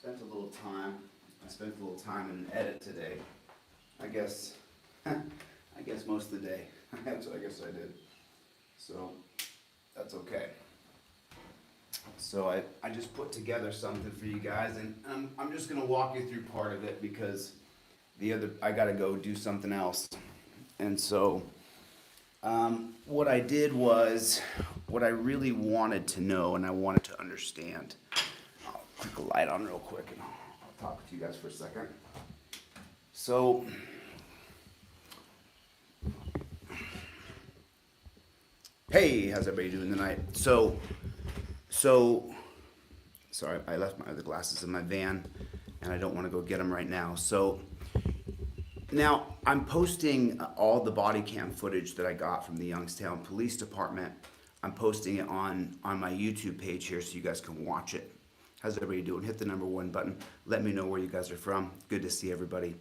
spent a little time. I spent a little time in an edit today. I guess most of the day. I guess I did. So that's okay. So I just put together something for you guys, and I'm just gonna walk you through part of it because I gotta go do something else. And so what I did was what I really wanted to know and I wanted to understand. I'll click a light on real quick and I'll talk to you guys for a second. So hey, how's everybody doing tonight? So sorry, I left my other glasses in my van and I don't want to go get them right now. So now I'm posting all the body cam footage that I got from the Youngstown Police Department. I'm posting it on my YouTube page here so you guys can watch it. How's everybody doing? Hit the #1 button. Let me know where you guys are from. Good to see everybody.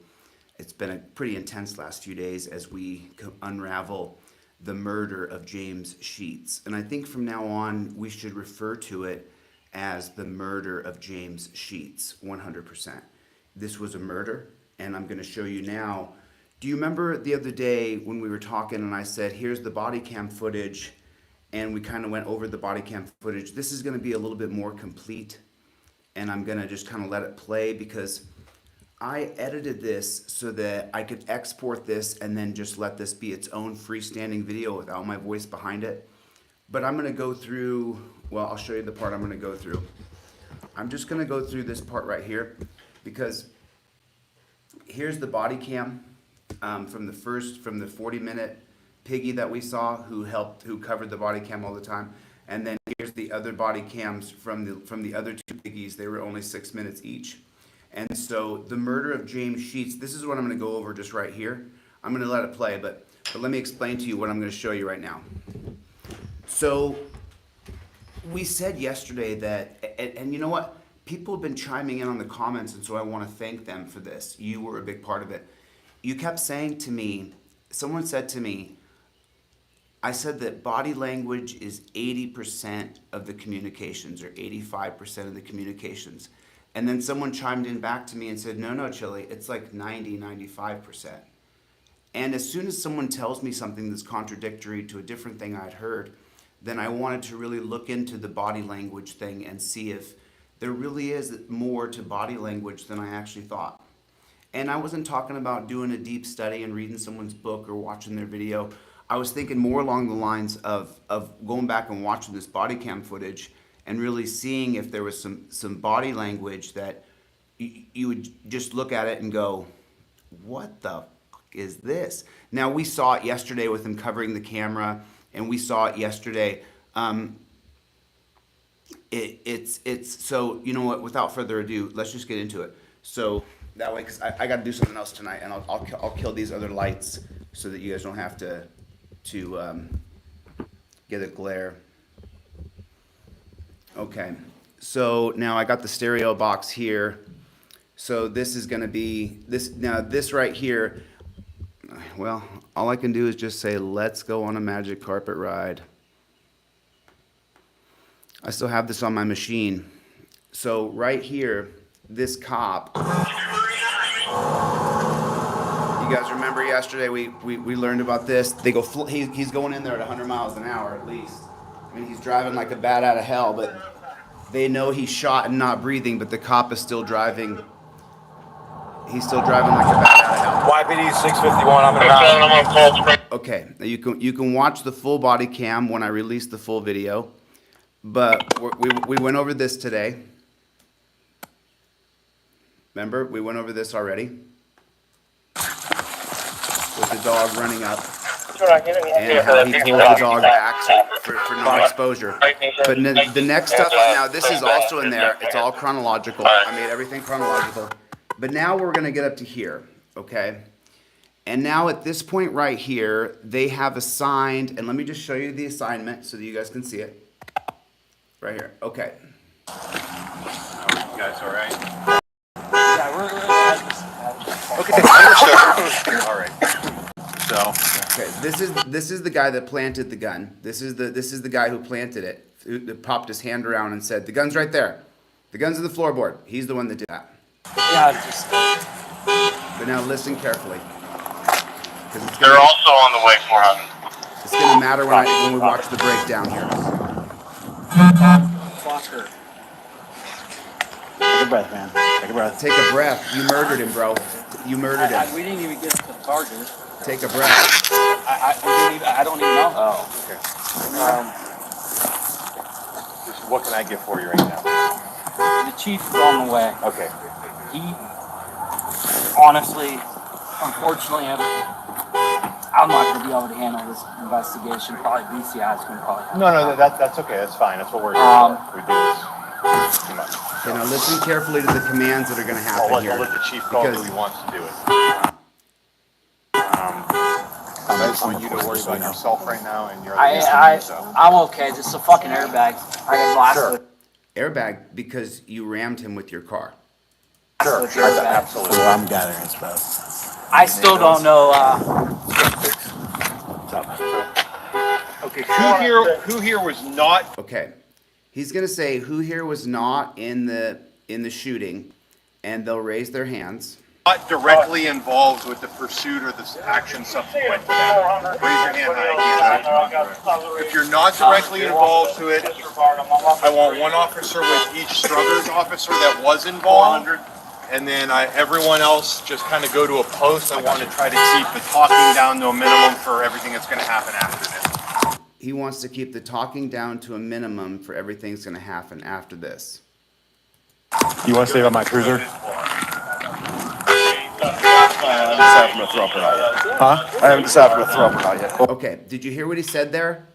It's been a pretty intense last few days as we unravel the murder of James Sheets. And I think from now on, we should refer to it as the murder of James Sheets, 100%. This was a murder, and I'm gonna show you now. Do you remember the other day when we were talking and I said, here's the body cam footage, and we kind of went over the body cam footage. This is gonna be a little bit more complete, and I'm gonna just kind of let it play because I edited this so that I could export this and then just let this be its own freestanding video without my voice behind it. But I'm gonna go through, well, I'll show you the part I'm gonna go through. I'm just gonna go through this part right here because here's the body cam from the 40-minute piggy that we saw who covered the body cam all the time. And then here's the other body cams from the other two piggies. They were only 6 minutes each. And so the murder of James Sheets, this is what I'm going to go over just right here. I'm going to let it play, but let me explain to you what I'm going to show you right now. So we said yesterday that, and you know what? People have been chiming in on the comments, and so I want to thank them for this. You were a big part of it. You kept saying to me, someone said to me, I said that body language is 80% of the communications or 85% of the communications. And then someone chimed in back to me and said, no, Chille, it's like 95%. And as soon as someone tells me something that's contradictory to a different thing I'd heard, then I wanted to really look into the body language thing and see if there really is more to body language than I actually thought. And I wasn't talking about doing a deep study and reading someone's book or watching their video. I was thinking more along the lines of going back and watching this body cam footage and really seeing if there was some body language that you would just look at it and go, what the fuck is this? Now, we saw it yesterday with him covering the camera, and we saw it yesterday. So, you know what, without further ado, let's just get into it. So that way, because I got to do something else tonight, and I'll kill these other lights so that you guys don't have to get a glare. Okay, so now I got the stereo box here. So this is gonna be, this right here, well, all I can do is just say, let's go on a magic carpet ride. I still have this on my machine. So right here, this cop, you guys remember yesterday we learned about this? They go, he's going in there at 100 miles an hour at least. I mean, he's driving like a bat out of hell, but they know he's shot and not breathing, but the cop is still driving. He's still driving like a bat out of hell. YPD 651, I'm in the Okay, now you can watch the full body cam when I release the full video, but we went over this today. Remember, we went over this already with the dog running up. And how he pulled the dog back for non-exposure. But the next stuff, now this is also in there. It's all chronological. I made everything chronological. But now we're going to get up to here, okay? And now at this point right here, they have assigned, and let me just show you the assignment so that you guys can see it. Right here, okay. You guys all right? Yeah, we're Okay. All right. So. Okay, this is the guy that planted the gun. This is the guy who planted it. Who popped his hand around and said, "The gun's right there." The gun's in the floorboard. He's the one that did that. Yeah, just. But now listen carefully. They're also on the way, 400. It's gonna matter when we watch the breakdown here. Fucker. Take a breath, man. Take a breath. Take a breath. You murdered him, bro. You murdered him. We didn't even get to the charges. Take a breath. I don't even know. Oh, okay. What can I get for you right now? The chief is on the way. Okay. He, honestly, unfortunately, I'm not going to be able to handle this investigation. Probably BCI is going to probably. No, that's okay. That's fine. That's what we're here for. We do this too much. Okay, now listen carefully to the commands that are going to happen here. I'll let the chief call who he wants to do it. I just want you to worry about yourself right now and your other so. I'm okay. Just a fucking airbag. I got blasted. Sure. Airbag because you rammed him with your car. Sure, absolutely. Well, I'm gathering his best. I still don't know. Okay, who here was not? Okay, he's gonna say who here was not in the shooting, and they'll raise their hands. Not directly involved with the pursuit or the action subsequent to that. Raise your hand high. If you're not directly involved to it, I want one officer with each Struthers officer that was involved. And then everyone else just kind of go to a post. I want to try to keep the talking down to a minimum for everything that's going to happen after this. He wants to keep the talking down to a minimum for everything that's gonna happen after this. You want to stay on my cruiser? I haven't decided if I'm going to throw up or not yet. Okay, did you hear what he said there?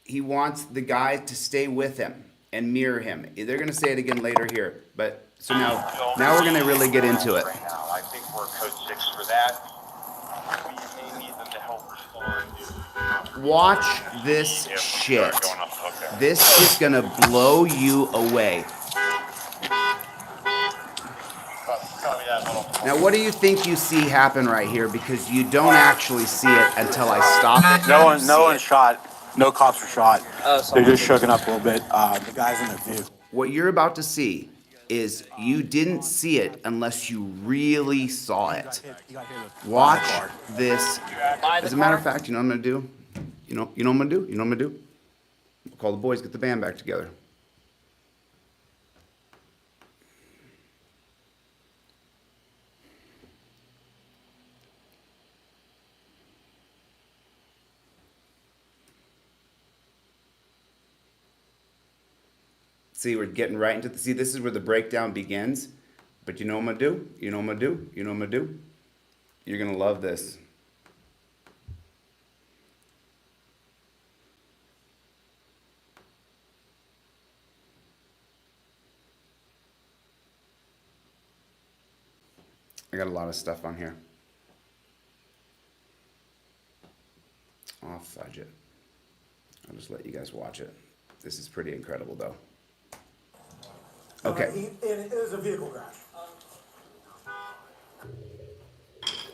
He wants the guy to stay with him and mirror him. They're gonna say it again later here, but so now we're gonna really get into it. Right now, I think we're code 6 for that. We may need them to help respond. Watch this shit. This is gonna blow you away. Now, what do you think you see happen right here? Because you don't actually see it until I stop it. No one shot. No cops were shot. Oh, They're just shooken up a little bit. The guys in the vehicle. What you're about to see is you didn't see it unless you really saw it. Watch this. As a matter of fact, you know what I'm gonna do? You know what I'm gonna do? You know what I'm gonna do? I'll call the boys, get the band back together. See, we're getting right into see, this is where the breakdown begins. But you know what I'm gonna do? You know what I'm gonna do? You know what I'm gonna do? You're gonna love this. I got a lot of stuff on here. I'll fudge it. I'll just let you guys watch it. This is pretty incredible, though. Okay. It is a vehicle crash.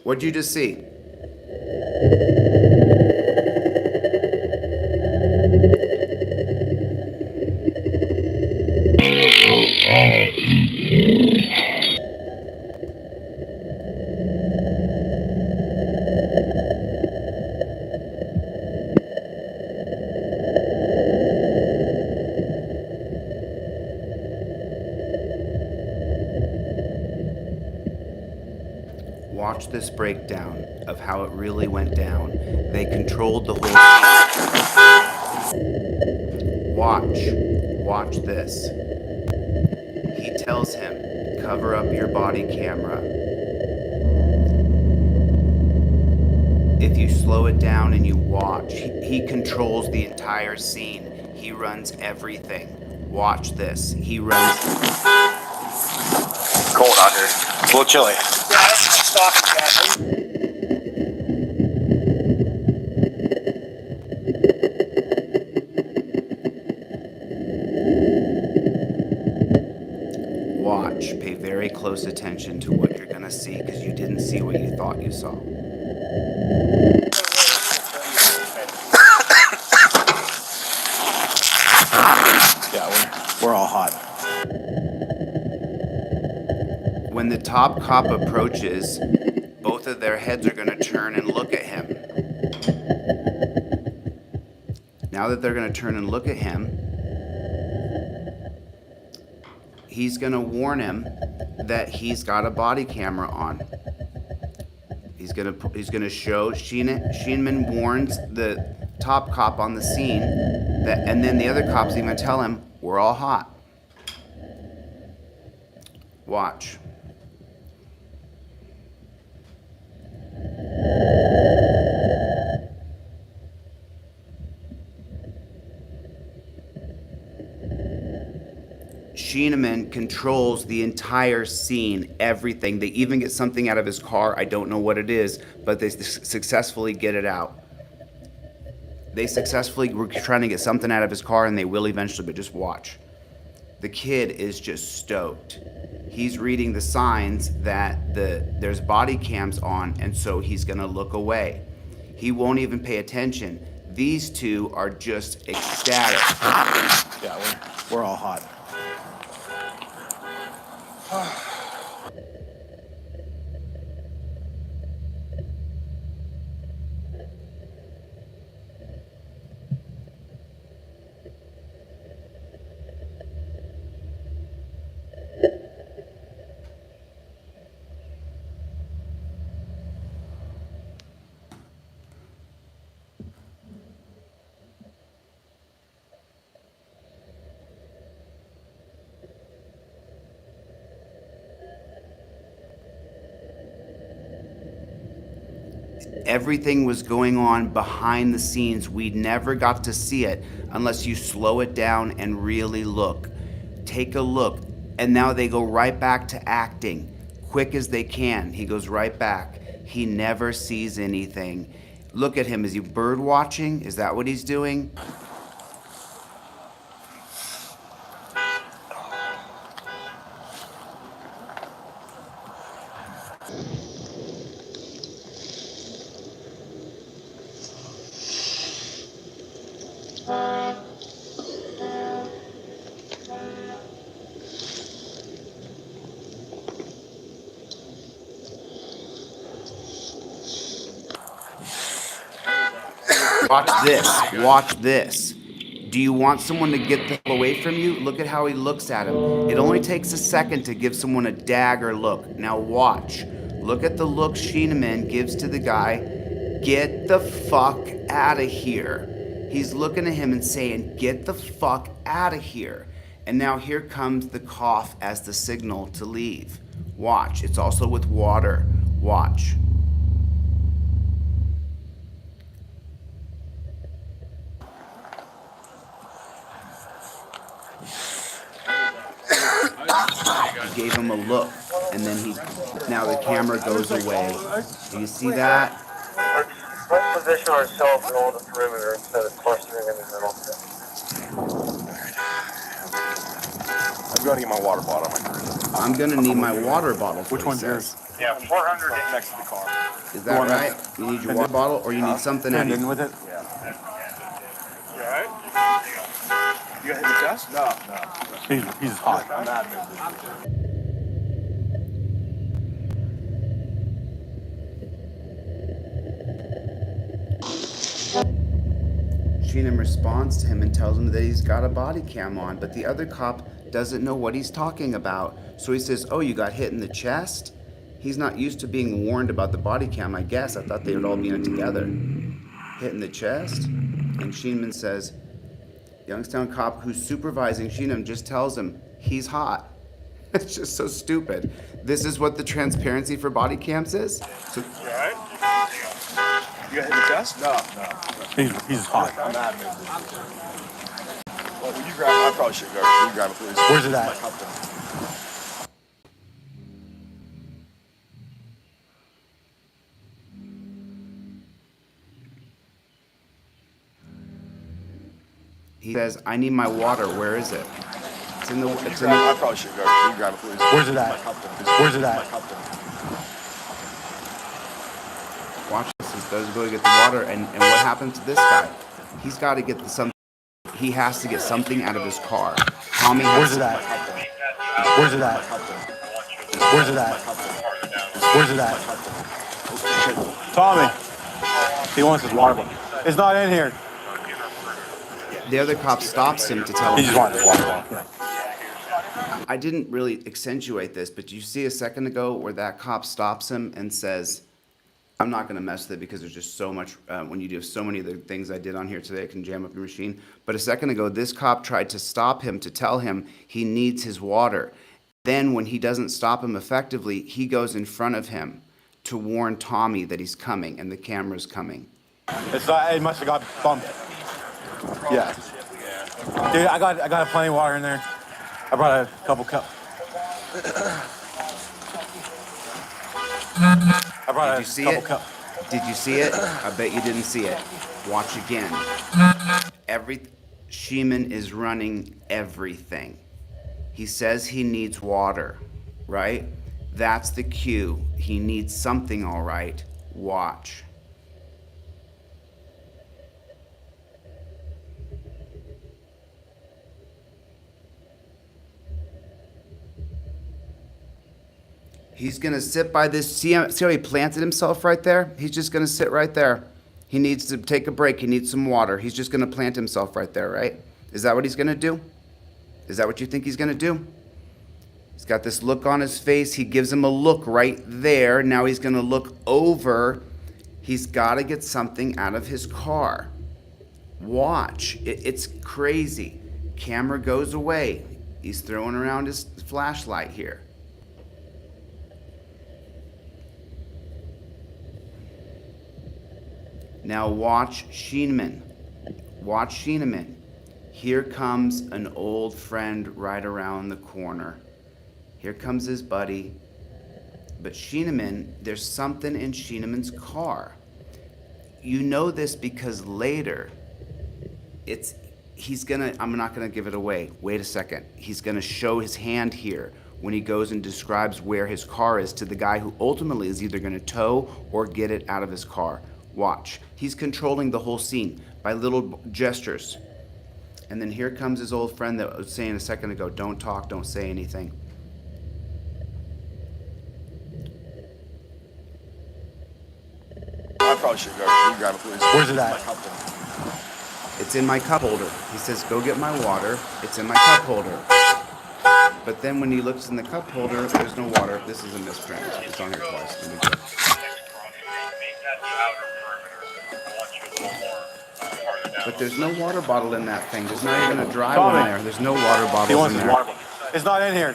What'd you just see? Watch this breakdown of how it really went down. They controlled the whole scene. Watch this. He tells him, cover up your body camera. If you slow it down and you watch, he controls the entire scene. He runs everything. Watch this. He runs. Cold out here. A little chilly. Watch. Pay very close attention to what you're gonna see because you didn't see what you thought you saw. Yeah, we're all hot. When the top cop approaches, both of their heads are going to turn and look at him. Now that they're going to turn and look at him, he's going to warn him that he's got a body camera on. He's gonna show Schneeman warns the top cop on the scene that, and then the other cop's even tell him we're all hot. Watch. Schneeman controls the entire scene, everything. They even get something out of his car. I don't know what it is, but they successfully get it out. They successfully were trying to get something out of his car, and they will eventually, but just watch. The kid is just stoked. He's reading the signs that there's body cams on, and so he's gonna look away. He won't even pay attention. These two are just ecstatic. Yeah, we're all hot. Everything was going on behind the scenes. We never got to see it unless you slow it down and really look. Take a look. And now they go right back to acting. Quick as they can. He goes right back. He never sees anything. Look at him. Is he bird watching? Is that what he's doing? Watch this. Watch this. Do you want someone to get the hell away from you? Look at how he looks at him. It only takes a second to give someone a dagger look. Now watch. Look at the look Schneeman gives to the guy. Get the fuck out of here. He's looking at him and saying, get the fuck out of here. And now here comes the cough as the signal to leave. Watch. It's also with water. Watch. Gave him a look, and then now the camera goes away. Do you see that? Let's position ourselves along the perimeter instead of clustering in the middle. I'm going to get my water bottle on my cruise. I'm gonna need my water bottle. Which one's yours? Yeah, 400 Next to the car. Is that right? You need your water bottle, or you need something And else? in with it? You alright? You got hit the chest? No. He's hot. Schneeman responds to him and tells him that he's got a body cam on, but the other cop doesn't know what he's talking about. So he says, oh, you got hit in the chest? He's not used to being warned about the body cam, I guess. I thought they would all be in it together. Hit in the chest? And Schneeman says, Youngstown cop who's supervising Schneeman just tells him he's hot. It's just so stupid. This is what the transparency for body cams is? So, You alright? You got hit the chest? No. He's hot. Well, will you grab it? I probably should go. Will you grab it, please? Where's it at? he says, I need my water. Where is it? It's in the. I probably should go. Will you grab it, please? Where's it at? Where's it at? Watch this. He does go to get the water, and what happened to this guy? He's got to get something. He has to get something out of his car. Tommy has Where's it at? Where's it at? Where's it at? Where's it at? Tommy. He wants his water bottle. It's not in here. The other cop stops him to tell He him. just wanted his water bottle. Yeah. I didn't really accentuate this, but you see a second ago where that cop stops him and says, I'm not going to mess with it because there's just so much, when you do so many of the things I did on here today, it can jam up your machine. But a second ago, this cop tried to stop him to tell him he needs his water. Then when he doesn't stop him effectively, he goes in front of him to warn Tommy that he's coming and the camera's coming. It's not, it must have got bumped. Yeah. Dude, I got plenty of water in there. I brought a couple cups. I brought Did a you see couple it? cups. Did you see it? I bet you didn't see it. Watch again. Schneeman is running everything. He says he needs water, right? That's the cue. He needs something, all right. Watch. He's gonna sit by this. See how he planted himself right there? He's just gonna sit right there. He needs to take a break. He needs some water. He's just gonna plant himself right there, right? Is that what he's gonna do? Is that what you think he's gonna do? He's got this look on his face. He gives him a look right there. Now he's gonna look over. He's gotta get something out of his car. Watch. It's crazy. Camera goes away. He's throwing around his flashlight here. Now watch Schneeman. Watch Schneeman. Here comes an old friend right around the corner. Here comes his buddy. But Schneeman, there's something in Schneeman's car. You know this because later, I'm not gonna give it away. Wait a second. He's gonna show his hand here when he goes and describes where his car is to the guy who ultimately is either gonna tow or get it out of his car. Watch. He's controlling the whole scene by little gestures. And then here comes his old friend that was saying a second ago, don't talk, don't say anything. I probably should go. You grab it, please. Where's it at? It's in my cup holder. He says, go get my water. It's in my cup holder. But then when he looks in the cup holder, there's no water. This is a misprint. It's on here twice. Let me go. But there's no water bottle in that thing. There's not even a dry one in there. There's no water He bottles wants in his there. water bottle. It's not in here.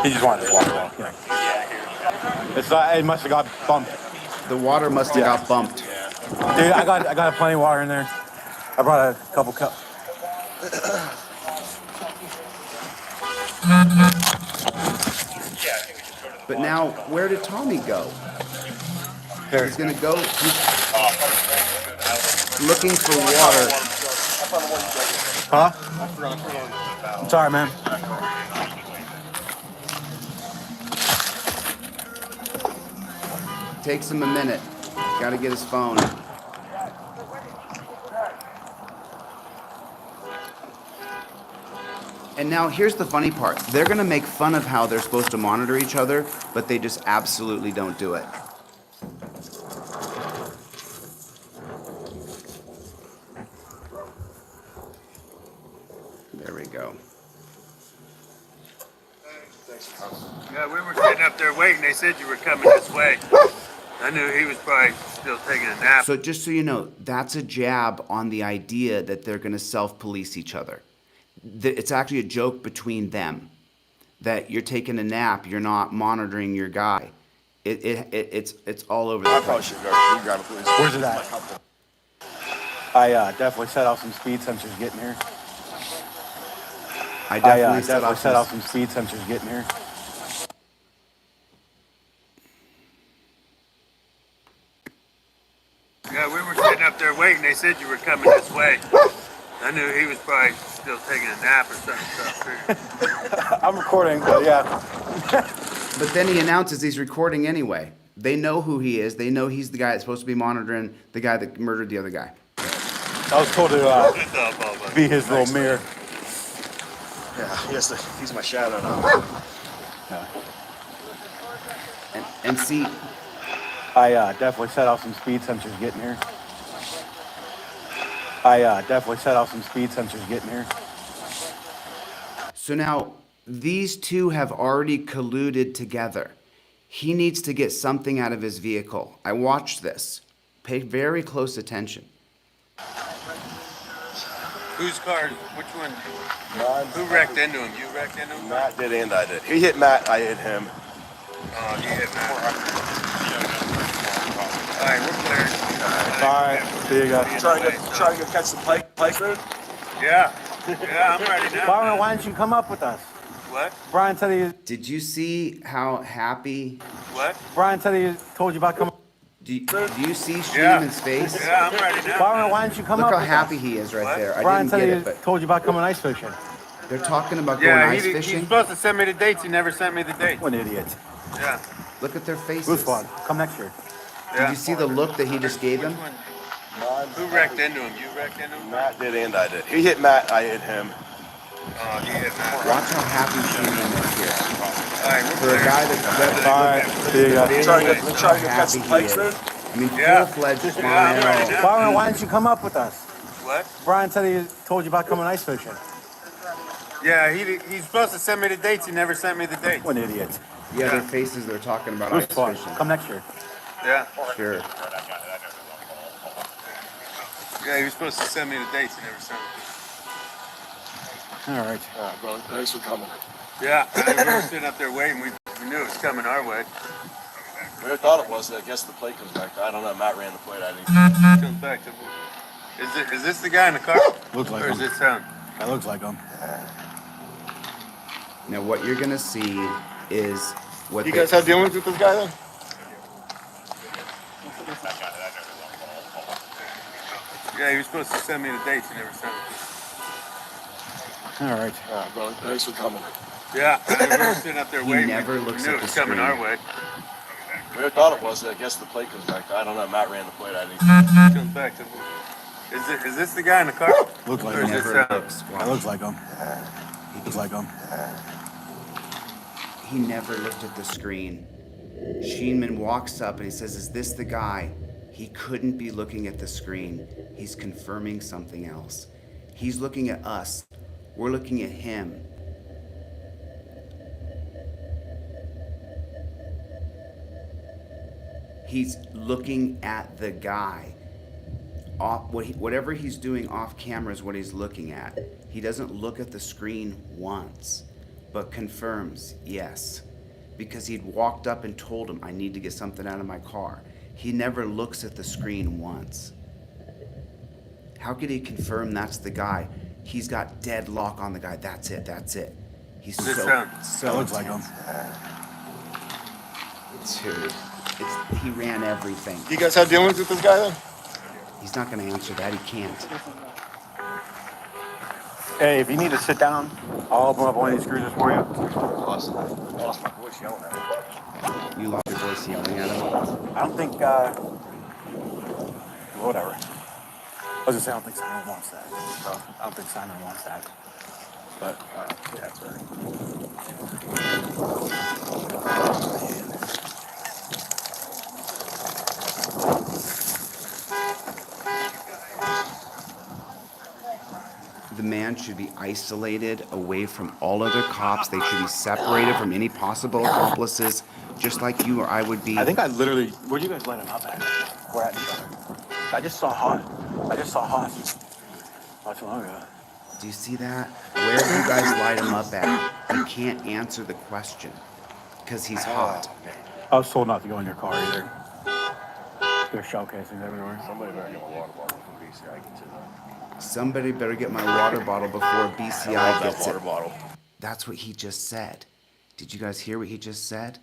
He just wanted his water bottle. Yeah. It's not, it must have got bumped. The water must have got bumped. Dude, I got plenty of water in there. I brought a couple cups. But now, where did Tommy go? There. He's gonna go. He's looking for water. Huh? I'm sorry, man. Takes him a minute. Gotta get his phone. And now here's the funny part. They're gonna make fun of how they're supposed to monitor each other, but they just absolutely don't do it. There we go. Yeah, we were sitting up there waiting. They said you were coming this way. I knew he was probably still taking a nap. So just so you know, that's a jab on the idea that they're gonna self-police each other. It's actually a joke between them. That you're taking a nap, you're not monitoring your guy. It's all over the I probably place. should go. You grab it, please. Where's it at? I definitely set off some speed sensors getting here. I definitely set set off off some speed sensors getting here. Yeah, we were sitting up there waiting. They said you were coming this way. I knew he was probably still taking a nap or something. I'm recording, but yeah. But then he announces he's recording anyway. They know who he is. They know he's the guy that's supposed to be monitoring the guy that murdered the other guy. I was told to be his little mirror. Yeah, he's my shadow now. And see, I definitely set off some speed sensors getting here. I definitely set off some speed sensors getting here. so now these two have already colluded together. He needs to get something out of his vehicle. I watched this. Pay very close attention. Whose car? Which one? Mine. Who wrecked into him? You wrecked into him? Matt did and I did. He hit Matt, I hit him. Oh, you hit Matt. All right, we're clear. All right, see you guys. Trying to go catch the pike road? Yeah. Yeah, I'm ready now. Byron, why didn't you come up with us? What? Brian said he. Did you see how happy? What? Brian said he told you about coming. Do you see Schneeman's face? Yeah, I'm ready now. Byron, why didn't you come Look up how with happy us? he is right What? there. I Brian didn't said get he it, but told you about coming ice fishing. they're talking about going Yeah, ice he's fishing. supposed to send me the dates. He never sent me the dates. What an idiot. Yeah. Look at their faces. Blue Squad, come next year. Did Yeah. you see the look that he just gave him? Mine. Who wrecked into him? You wrecked into him? Matt did and I did. He hit Matt, I hit him. Oh, you hit Matt. Watch how happy Schneeman is here. All right, we're For a clear. guy that's All right, see you guys. Trying to go catch the pike road? I mean, Yeah. full-fledged Yeah, I'm ready smile. now. Byron, why didn't you come up with us? What? Brian said he told you about coming ice fishing. Yeah, he's supposed to send me the dates. He never sent me the dates. What an idiot. Yeah, their faces, they're talking about Blue ice Squad, fishing. come next year. Yeah. Sure. Yeah, he was supposed to send me the dates. He never sent me. All right. Bro, thanks for coming. Yeah, we were sitting up there waiting. We knew it was coming our way. We thought it was. I guess the plate comes back. I don't know. Matt ran the plate. I didn't. It comes back to. Is this the guy in the car? Looks like Or is him. it sound? That looks like him. Now, what you're gonna see is what You they- guys have dealings with this guy then? Yeah, he was supposed to send me the dates. He never sent me. All right. Bro, thanks for coming. Yeah, we were sitting up there He waiting. never We looks knew at it the was coming screen. our way. We thought it was. I guess the plate comes back. I don't know. Matt ran the plate. I didn't. It comes back to. Is this the guy in the car? Looks like Or him. is it never sound? looks. That looks like him. Looks like him. He never looked at the screen. Schneeman walks up and he says, "Is this the guy?" He couldn't be looking at the screen. He's confirming something else. He's looking at us. We're looking at him. He's looking at the guy. Whatever he's doing off camera is what he's looking at. He doesn't look at the screen once, but confirms yes. Because he'd walked up and told him, "I need to get something out of my car." He never looks at the screen once. How could he confirm that's the guy? He's got deadlock on the guy. That's it, that's it. He's Does it so sound? That looks like him. Dude, he ran everything. You guys have dealings with this guy then? He's not going to answer that. He can't. Hey, if you need to sit down, I'll open up one of these cruisers for you. Lost my voice yelling at him. You lost your voice yelling at him. I don't think, whatever. I was gonna say, I don't think Simon wants that. So, I don't think Simon wants that. But, yeah, that's right. The man should be isolated away from all other cops. They should be separated from any possible accomplices, just like you or I would be. I think I literally, where'd you guys let him up at? We're at each other. I just saw Haas. Not too long ago. Do you see that? Where do you guys light him up at? He can't answer the question because he's hot. I was told not to go in your car either. There's shell casings everywhere. Somebody better get my water bottle from BCI. Get to that. Somebody better get my water bottle before I BCI love that gets water it. bottle. That's what he just said. Did you guys hear what he just said?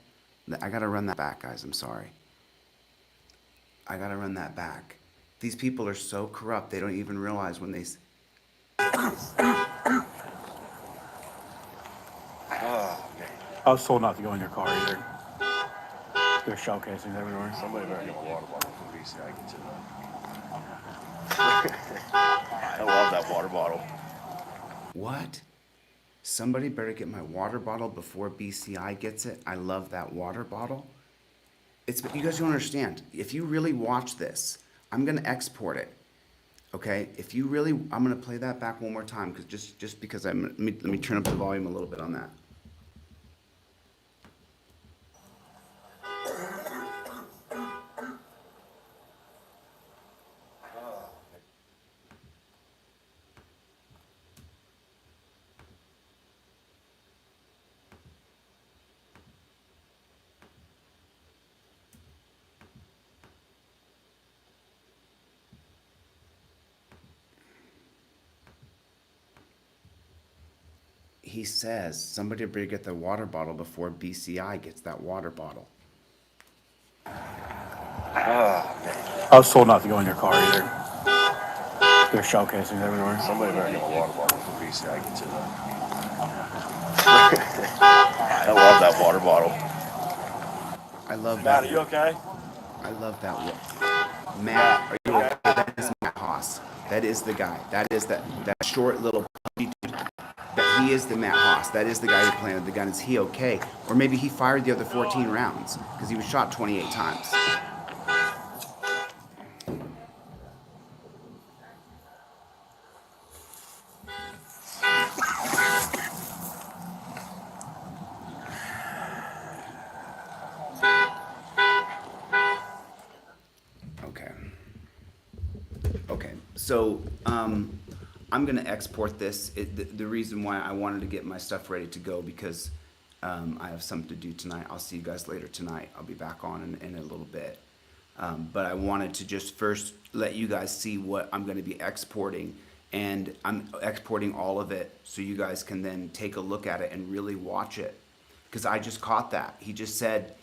I gotta run that back, guys. I'm sorry. I gotta run that back. These people are so corrupt, they don't even realize when they... I was told not to go in your car either. There's shell casings everywhere. Somebody better get my water bottle from BCI. Get to that. I love that water bottle. What? Somebody better get my water bottle before BCI gets it. I love that water bottle. You guys don't understand. If you really watch this, I'm gonna export it. Okay? I'm gonna play that back one more time because just because let me turn up the volume a little bit on that. He says somebody better get the water bottle before BCI gets that water bottle. I was told not to go in your car either. There's shell casings everywhere. Somebody better get a water bottle for BCI gets it. I love that water bottle. I love Matt, that. are you okay? I love that. Matt, are you okay? That is Matt Haas. That is the guy. That is that short little puppy dude. That he is the Matt Haas. That is the guy who planted the gun. Is he okay? Or maybe he fired the other 14 rounds because he was shot 28 times. Okay. So, I'm gonna export this. The reason why I wanted to get my stuff ready to go because I have something to do tonight. I'll see you guys later tonight. I'll be back on in a little bit. But I wanted to just first let you guys see what I'm gonna be exporting. And I'm exporting all of it so you guys can then take a look at it and really watch it. Because I just caught that. He just said,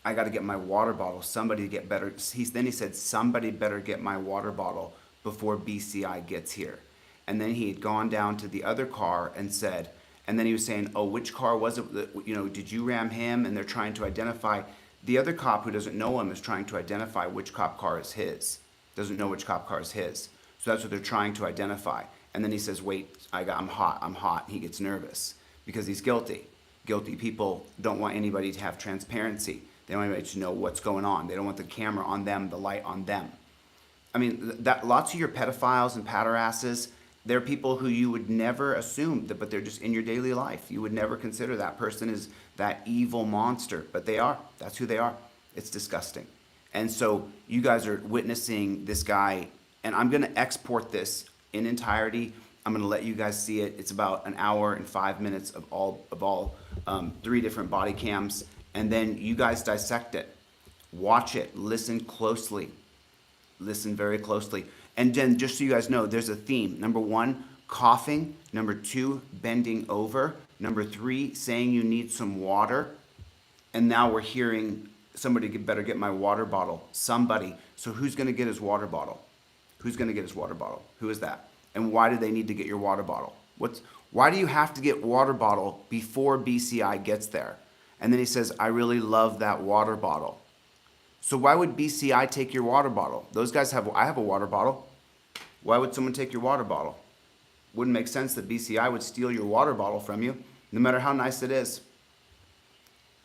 I got to get my water bottle. Somebody get better. Then he said, somebody better get my water bottle before BCI gets here. And then he had gone down to the other car and said, and then he was saying, oh, which car was it? Did you ram him? And they're trying to identify. The other cop who doesn't know him is trying to identify which cop car is his. Doesn't know which cop car is his. So that's what they're trying to identify. And then he says, wait, I'm hot. He gets nervous because he's guilty. Guilty people don't want anybody to have transparency. They don't want anybody to know what's going on. They don't want the camera on them, the light on them. I mean, lots of your pedophiles and paderasses, they're people who you would never assume, but they're just in your daily life. You would never consider that person as that evil monster, but they are. That's who they are. It's disgusting. And so you guys are witnessing this guy, and I'm going to export this in entirety. I'm going to let you guys see it. It's about an hour and 5 minutes of all 3 different body cams. And then you guys dissect it, watch it, listen closely, listen very closely. And then just so you guys know, there's a theme. Number 1, coughing. Number 2, bending over. Number 3, saying you need some water. And now we're hearing somebody better get my water bottle. Somebody. So who's going to get his water bottle? Who's going to get his water bottle? Who is that? And why do they need to get your water bottle? Why do you have to get water bottle before BCI gets there? And then he says, I really love that water bottle. So why would BCI take your water bottle? Those guys I have a water bottle. Why would someone take your water bottle? Wouldn't make sense that BCI would steal your water bottle from you, no matter how nice it is.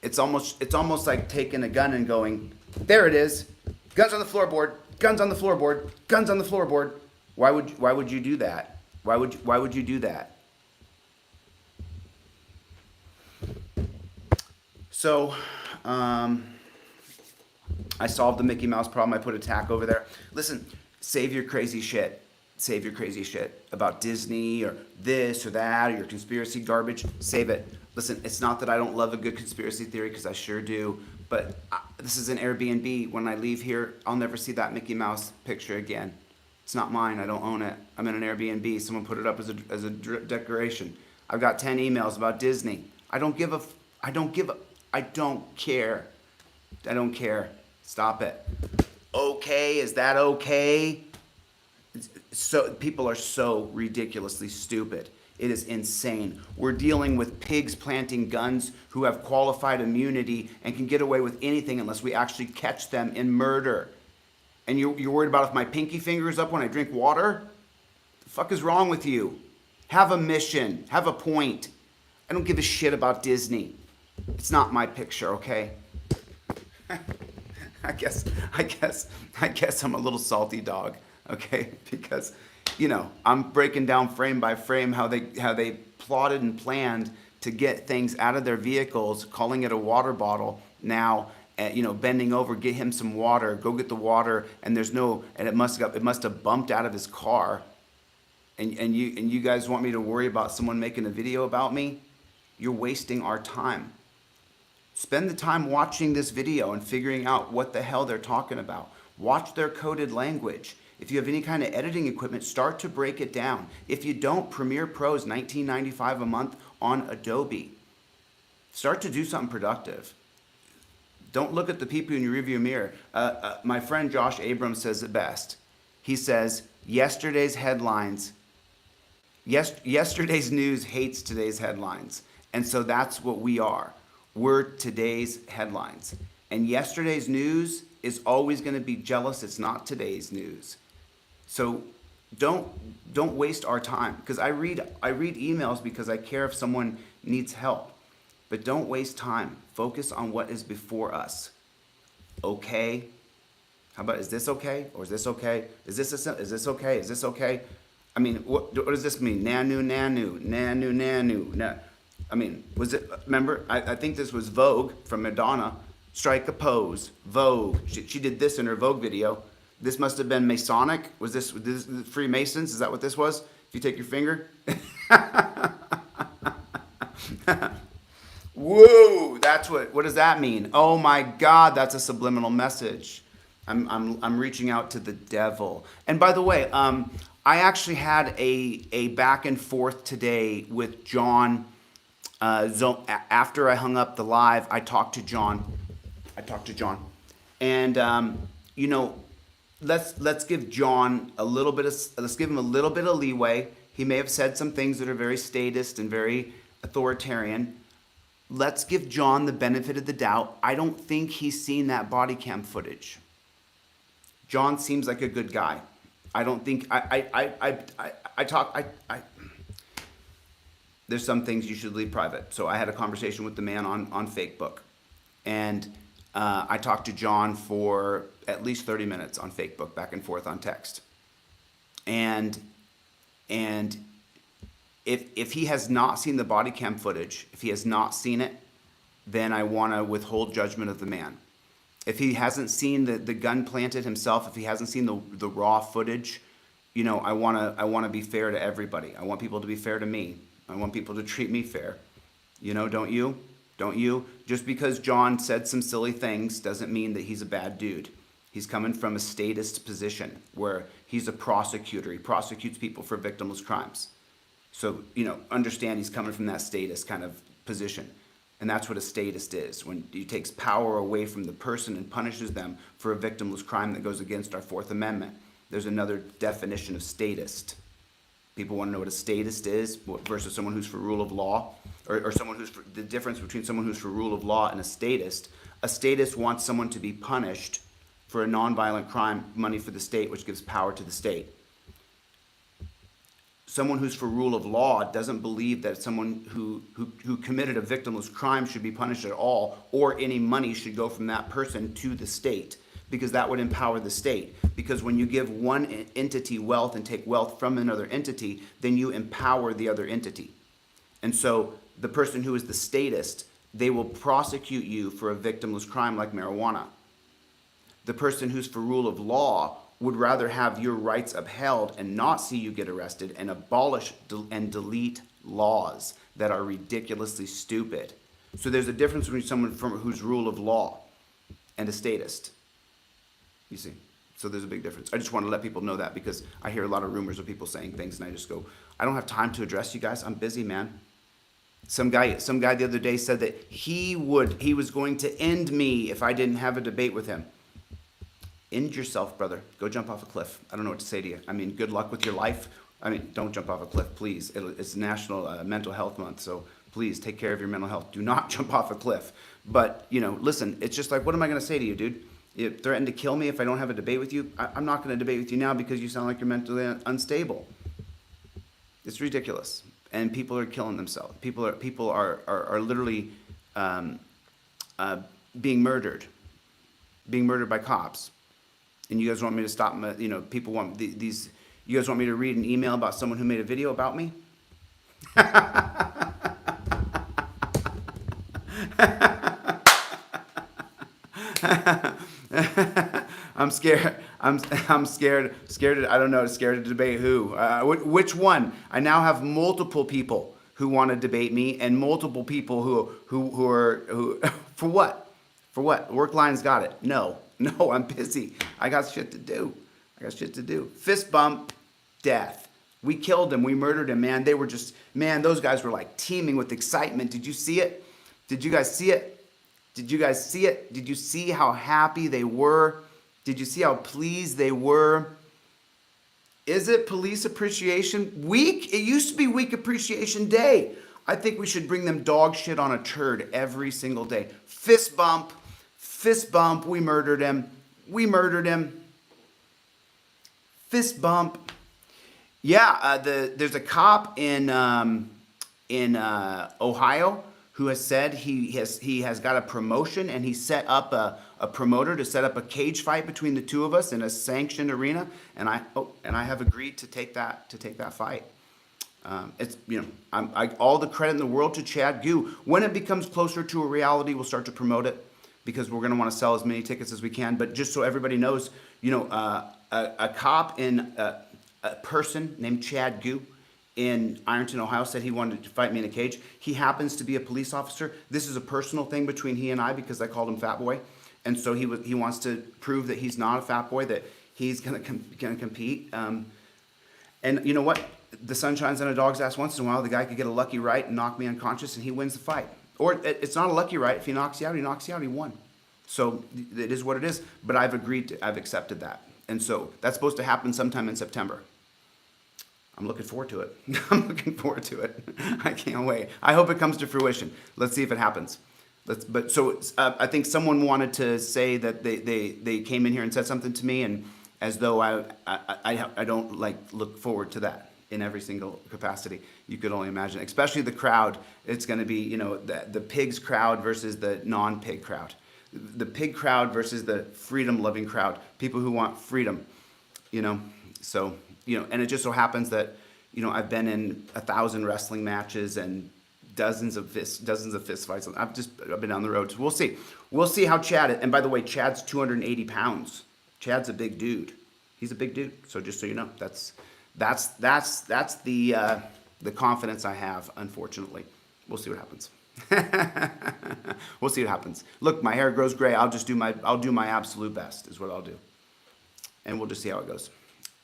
It's almost like taking a gun and going, there it is. Guns on the floorboard, guns on the floorboard, guns on the floorboard. Why would you do that? Why would you do that? So, I solved the Mickey Mouse problem. I put a tack over there. Listen, save your crazy shit. Save your crazy shit about Disney or this or that or your conspiracy garbage. Save it. Listen, it's not that I don't love a good conspiracy theory, because I sure do. But this is an Airbnb. When I leave here, I'll never see that Mickey Mouse picture again. It's not mine. I don't own it. I'm in an Airbnb. Someone put it up as a decoration. I've got 10 emails about Disney. I don't care. I don't care. Stop it. Okay, is that okay? So people are so ridiculously stupid. It is insane. We're dealing with pigs planting guns who have qualified immunity and can get away with anything unless we actually catch them in murder. And you're worried about if my pinky finger is up when I drink water? The fuck is wrong with you? Have a mission. Have a point. I don't give a shit about Disney. It's not my picture, okay? I guess I'm a little salty dog, okay? Because, you know, I'm breaking down frame by frame how they plotted and planned to get things out of their vehicles, calling it a water bottle. Now, you know, bending over, get him some water, go get the water, and it must have bumped out of his car. And you guys want me to worry about someone making a video about me? You're wasting our time. Spend the time watching this video and figuring out what the hell they're talking about. Watch their coded language. If you have any kind of editing equipment, start to break it down. If you don't, Premiere Pro is $19.95 a month on Adobe. Start to do something productive. Don't look at the people in your rearview mirror. My friend Josh Abrams says it best. He says, yesterday's news hates today's headlines. And so that's what we are. We're today's headlines. And yesterday's news is always going to be jealous. It's not today's news. So don't waste our time. Because I read emails because I care if someone needs help. But don't waste time. Focus on what is before us. Okay? How about, is this okay? Or is this okay? Is this okay? Is this okay? I mean, what does this mean? Nanu. No. I mean, was it, remember, I think this was Vogue from Madonna. Strike a pose. Vogue. She did this in her Vogue video. This must have been Masonic. Was this Freemasons? Is that what this was? If you take your finger? Whoa, that's what does that mean? Oh my God, that's a subliminal message. I'm reaching out to the devil. And by the way, I actually had a back and forth today with John. After I hung up the live, I talked to John. And you know, let's give John let's give him a little bit of leeway. He may have said some things that are very statist and very authoritarian. Let's give John the benefit of the doubt. I don't think he's seen that body cam footage. John seems like a good guy. I don't think there's some things you should leave private. So I had a conversation with the man on Facebook, and I talked to John for at least 30 minutes on Facebook, back and forth on text. And if he has not seen the body cam footage, if he has not seen it, then I want to withhold judgment of the man. If he hasn't seen the gun planted himself, if he hasn't seen the raw footage, you know, I want to be fair to everybody. I want people to be fair to me. I want people to treat me fair. You know, don't you? Don't you? Just because John said some silly things doesn't mean that he's a bad dude. He's coming from a statist position where he's a prosecutor. He prosecutes people for victimless crimes. So, you know, understand he's coming from that statist kind of position. And that's what a statist is, when he takes power away from the person and punishes them for a victimless crime that goes against our Fourth Amendment. There's another definition of statist. People want to know what a statist is versus someone who's for rule of law, or someone who's for, the difference between someone who's for rule of law and a statist. A statist wants someone to be punished for a nonviolent crime, money for the state, which gives power to the state. Someone who's for rule of law doesn't believe that someone who committed a victimless crime should be punished at all, or any money should go from that person to the state, because that would empower the state. Because when you give one entity wealth and take wealth from another entity, then you empower the other entity. And so the person who is the statist, they will prosecute you for a victimless crime like marijuana. The person who's for rule of law would rather have your rights upheld and not see you get arrested, and abolish and delete laws that are ridiculously stupid. So there's a difference between someone who's rule of law and a statist. You see? So there's a big difference. I just want to let people know that, because I hear a lot of rumors of people saying things, and I just go, I don't have time to address you guys. I'm busy, man. Some guy the other day said that he was going to end me if I didn't have a debate with him. End yourself, brother. Go jump off a cliff. I don't know what to say to you. I mean, good luck with your life. I mean, don't jump off a cliff, please. It's National Mental Health Month, so please take care of your mental health. Do not jump off a cliff. But, you know, listen, it's just like, what am I going to say to you, dude? You threaten to kill me if I don't have a debate with you? I'm not going to debate with you now because you sound like you're mentally unstable. It's ridiculous, and people are killing themselves. People are literally being murdered by cops. And you guys want me to stop? People want these. You guys want me to read an email about someone who made a video about me? I'm scared. I'm scared. Scared. I don't know. Scared to debate who. Which one? I now have multiple people who want to debate me, and multiple people who are for what? For what? Work line's got it. No, I'm busy. I got shit to do. Fist bump, death. We killed him. We murdered him, man. They were just, man, those guys were like teeming with excitement. Did you see it? Did you guys see it? Did you see how happy they were? Did you see how pleased they were? Is it Police Appreciation Week? It used to be Week Appreciation Day. I think we should bring them dog shit on a turd every single day. Fist bump. We murdered him. Fist bump. Yeah, there's a cop in Ohio who has said he has got a promotion, and he set up a promoter to set up a cage fight between the two of us in a sanctioned arena, and I have agreed to take that fight. It's all the credit in the world to Chad Gu. When it becomes closer to a reality, we'll start to promote it, because we're going to want to sell as many tickets as we can. But just so everybody knows, a cop in a person named Chad Gu in Ironton, Ohio, said he wanted to fight me in a cage. He happens to be a police officer. This is a personal thing between he and I, because I called him fat boy, and so he wants to prove that he's not a fat boy, that he's gonna compete. And you know what? The sun shines on a dog's ass once in a while. The guy could get a lucky right and knock me unconscious, and he wins the fight. Or it's not a lucky right. If he knocks you out, he won. So it is what it is. But I've accepted that. And so that's supposed to happen sometime in September. I'm looking forward to it. I can't wait. I hope it comes to fruition. Let's see if it happens. I think someone wanted to say that they came in here and said something to me, and as though I don't look forward to that in every single capacity. You could only imagine, especially the crowd. It's going to be, the pigs crowd versus the non-pig crowd. The pig crowd versus the freedom-loving crowd. People who want freedom, So, and it just so happens that, I've been in 1,000 wrestling matches and dozens of fist fights. I've been down the road. So we'll see how Chad. And by the way, Chad's 280 pounds. Chad's a big dude. He's a big dude. So just so you know, that's the confidence I have. Unfortunately, we'll see what happens. We'll see what happens. Look, my hair grows gray. I'll do my absolute best is what I'll do, and we'll just see how it goes.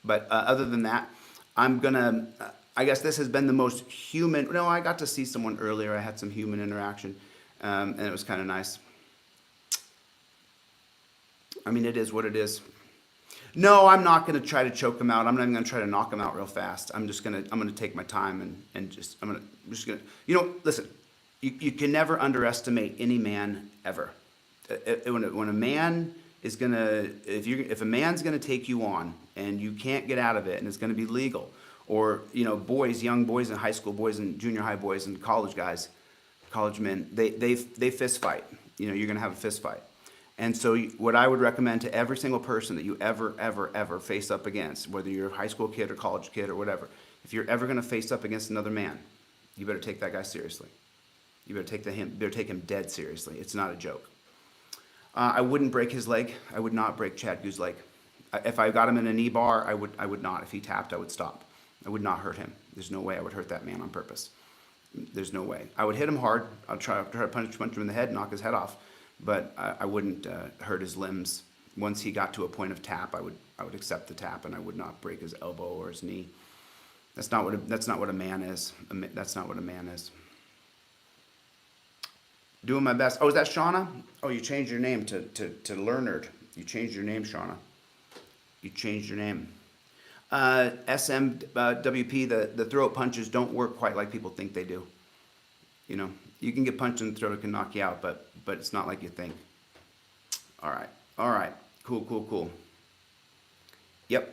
But other than that, I guess this has been the most human. No, I got to see someone earlier. I had some human interaction, and it was kind of nice. I mean, it is what it is. No, I'm not going to try to choke him out. I'm not even going to try to knock him out real fast. I'm going to take my time and just going to, listen, you can never underestimate any man ever. When a man is going to, if a man's going to take you on and you can't get out of it and it's going to be legal, or, young boys and high school boys and junior high boys and college guys, college men, they fist fight. You're going to have a fist fight. And so what I would recommend to every single person that you ever face up against, whether you're a high school kid or college kid or whatever, if you're ever going to face up against another man, you better take that guy seriously. You better take him dead seriously. It's not a joke. I wouldn't break his leg. I would not break Chad Gu's leg. If I got him in a knee bar, I would not. If he tapped, I would stop. I would not hurt him. There's no way I would hurt that man on purpose. There's no way. I would hit him hard. I'd try to punch him in the head, knock his head off. But I wouldn't hurt his limbs. Once he got to a point of tap, I would accept the tap, and I would not break his elbow or his knee. That's not what a man is. That's not what a man is. Doing my best. Oh, is that Shauna? Oh, you changed your name to Leonard. You changed your name, Shauna. You changed your name. SMWP, the throat punches don't work quite like people think they do. You can get punched in the throat, it can knock you out, but it's not like you think. All right. Cool. Yep.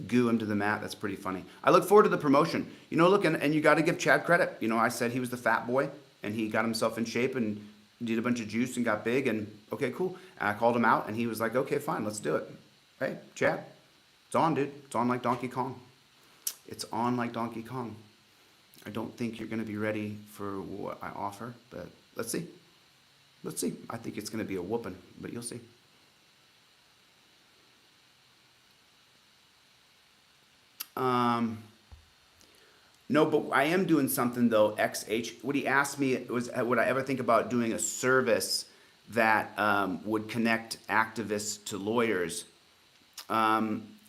goo him to the mat. That's pretty funny. I look forward to the promotion. You know, look, and you got to give Chad credit. You know, I said he was the fat boy, and he got himself in shape and did a bunch of juice and got big, and okay, cool. And I called him out, and he was like, okay, fine, let's do it. Hey, Chad, it's on, dude. It's on like Donkey Kong. It's on like Donkey Kong. I don't think you're going to be ready for what I offer, but let's see. Let's see. I think it's going to be a whooping, but you'll see. No, but I am doing something though. XH. What he asked me was, would I ever think about doing a service that would connect activists to lawyers?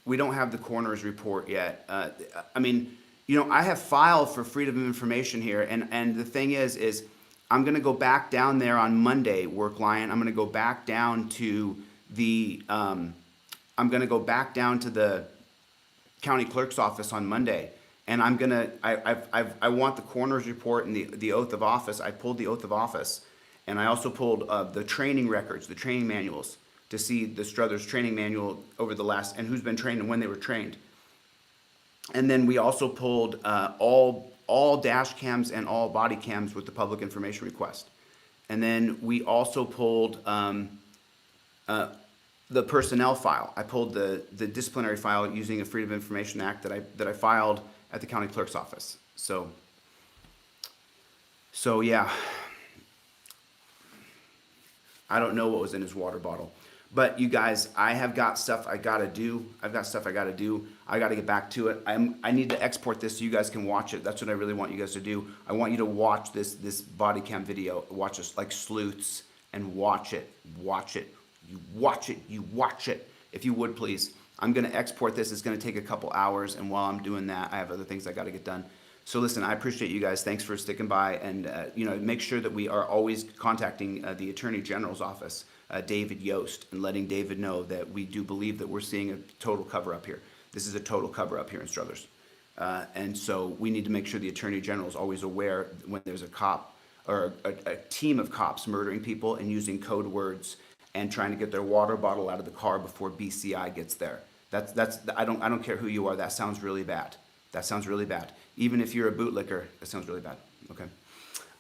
We don't have the coroner's report yet. I mean, you know, I have filed for freedom of information here, and the thing is I'm going to go back down there on Monday, Work Lion. I'm going to go back down to the county clerk's office on Monday, and I want the coroner's report and the oath of office. I pulled the oath of office, and I also pulled the training records, the training manuals, to see the Struthers training manual over the last, and who's been trained and when they were trained. And then we also pulled all dash cams and all body cams with the public information request. And then we also pulled the personnel file. I pulled the disciplinary file using a Freedom of Information Act that I filed at the county clerk's office. So yeah, I don't know what was in his water bottle. But you guys, I have got stuff I gotta do. I've got stuff I gotta do. I gotta get back to it. I need to export this so you guys can watch it. That's what I really want you guys to do. I want you to watch this body cam video. Watch us like sleuths and watch it. Watch it. You watch it. You watch it. If you would, please. I'm gonna export this. It's gonna take a couple hours, and while I'm doing that, I have other things I gotta get done. So listen, I appreciate you guys. Thanks for sticking by, and you know, make sure that we are always contacting the Attorney General's office, David Yost, and letting David know that we do believe that we're seeing a total cover-up here. This is a total cover-up here in Struthers. And so we need to make sure the Attorney General is always aware when there's a cop or a team of cops murdering people and using code words and trying to get their water bottle out of the car before BCI gets there. I don't care who you are. That sounds really bad. That sounds really bad. Even if you're a bootlicker, that sounds really bad. Okay.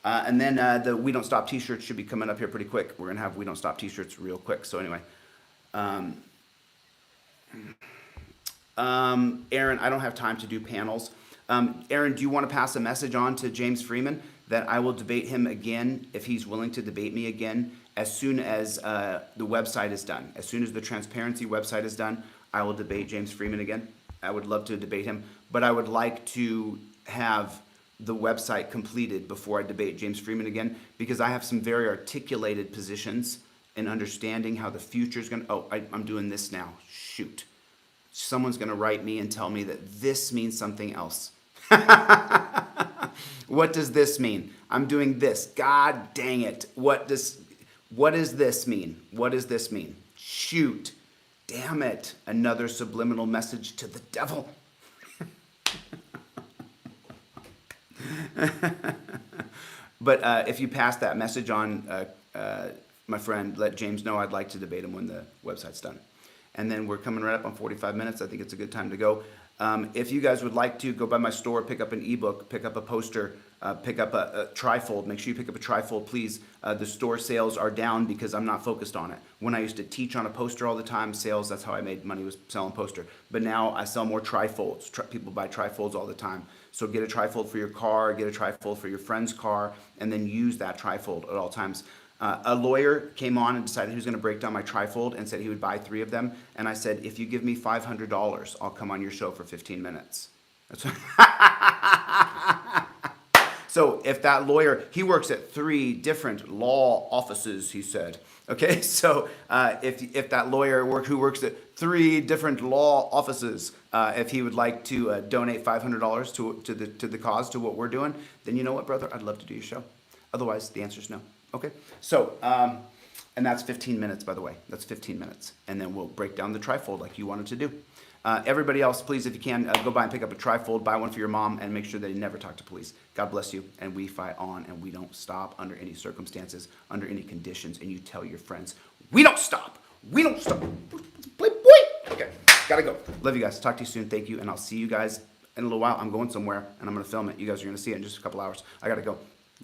And then the We Don't Stop t-shirts should be coming up here pretty quick. We're going to have We Don't Stop t-shirts real quick. So anyway. Aaron, I don't have time to do panels. Aaron, do you want to pass a message on to James Freeman that I will debate him again if he's willing to debate me again as soon as the website is done? As soon as the transparency website is done, I will debate James Freeman again. I would love to debate him, but I would like to have the website completed before I debate James Freeman again, because I have some very articulated positions in understanding how the future is going to... Oh, I'm doing this now. Shoot. Someone's going to write me and tell me that this means something else. What does this mean? I'm doing this. God dang it. What does this mean? What does this mean? Shoot. Damn it. Another subliminal message to the devil. But if you pass that message on, my friend, let James know I'd like to debate him when the website's done. And then we're coming right up on 45 minutes. I think it's a good time to go. If you guys would like to go by my store, pick up an ebook, pick up a poster, pick up a trifold. Make sure you pick up a trifold, please. The store sales are down because I'm not focused on it. When I used to teach on a poster all the time, sales, that's how I made money, was selling poster. But now I sell more trifolds. People buy trifolds all the time. So get a trifold for your car, get a trifold for your friend's car, and then use that trifold at all times. A lawyer came on and decided he was going to break down my trifold and said he would buy 3 of them. And I said, if you give me $500, I'll come on your show for 15 minutes. That's So if that lawyer, he works at 3 different law offices, he said. Okay, so if that lawyer who works at 3 different law offices, if he would like to donate $500 to the cause, to what we're doing, then you know what, brother? I'd love to do your show. Otherwise, the answer is no. Okay, so, and that's 15 minutes, by the way. That's 15 minutes. And then we'll break down the trifold like you wanted to do. Everybody else, please, if you can, go by and pick up a trifold, buy one for your mom, and make sure that you never talk to police. God bless you, and we fight on, and we don't stop under any circumstances, under any conditions, and you tell your friends, we don't stop. We don't stop. Play boy. Okay. Gotta go. Love you guys. Talk to you soon. Thank you. And I'll see you guys in a little while. I'm going somewhere and I'm going to film it. You guys are going to see it in just a couple hours. I gotta go.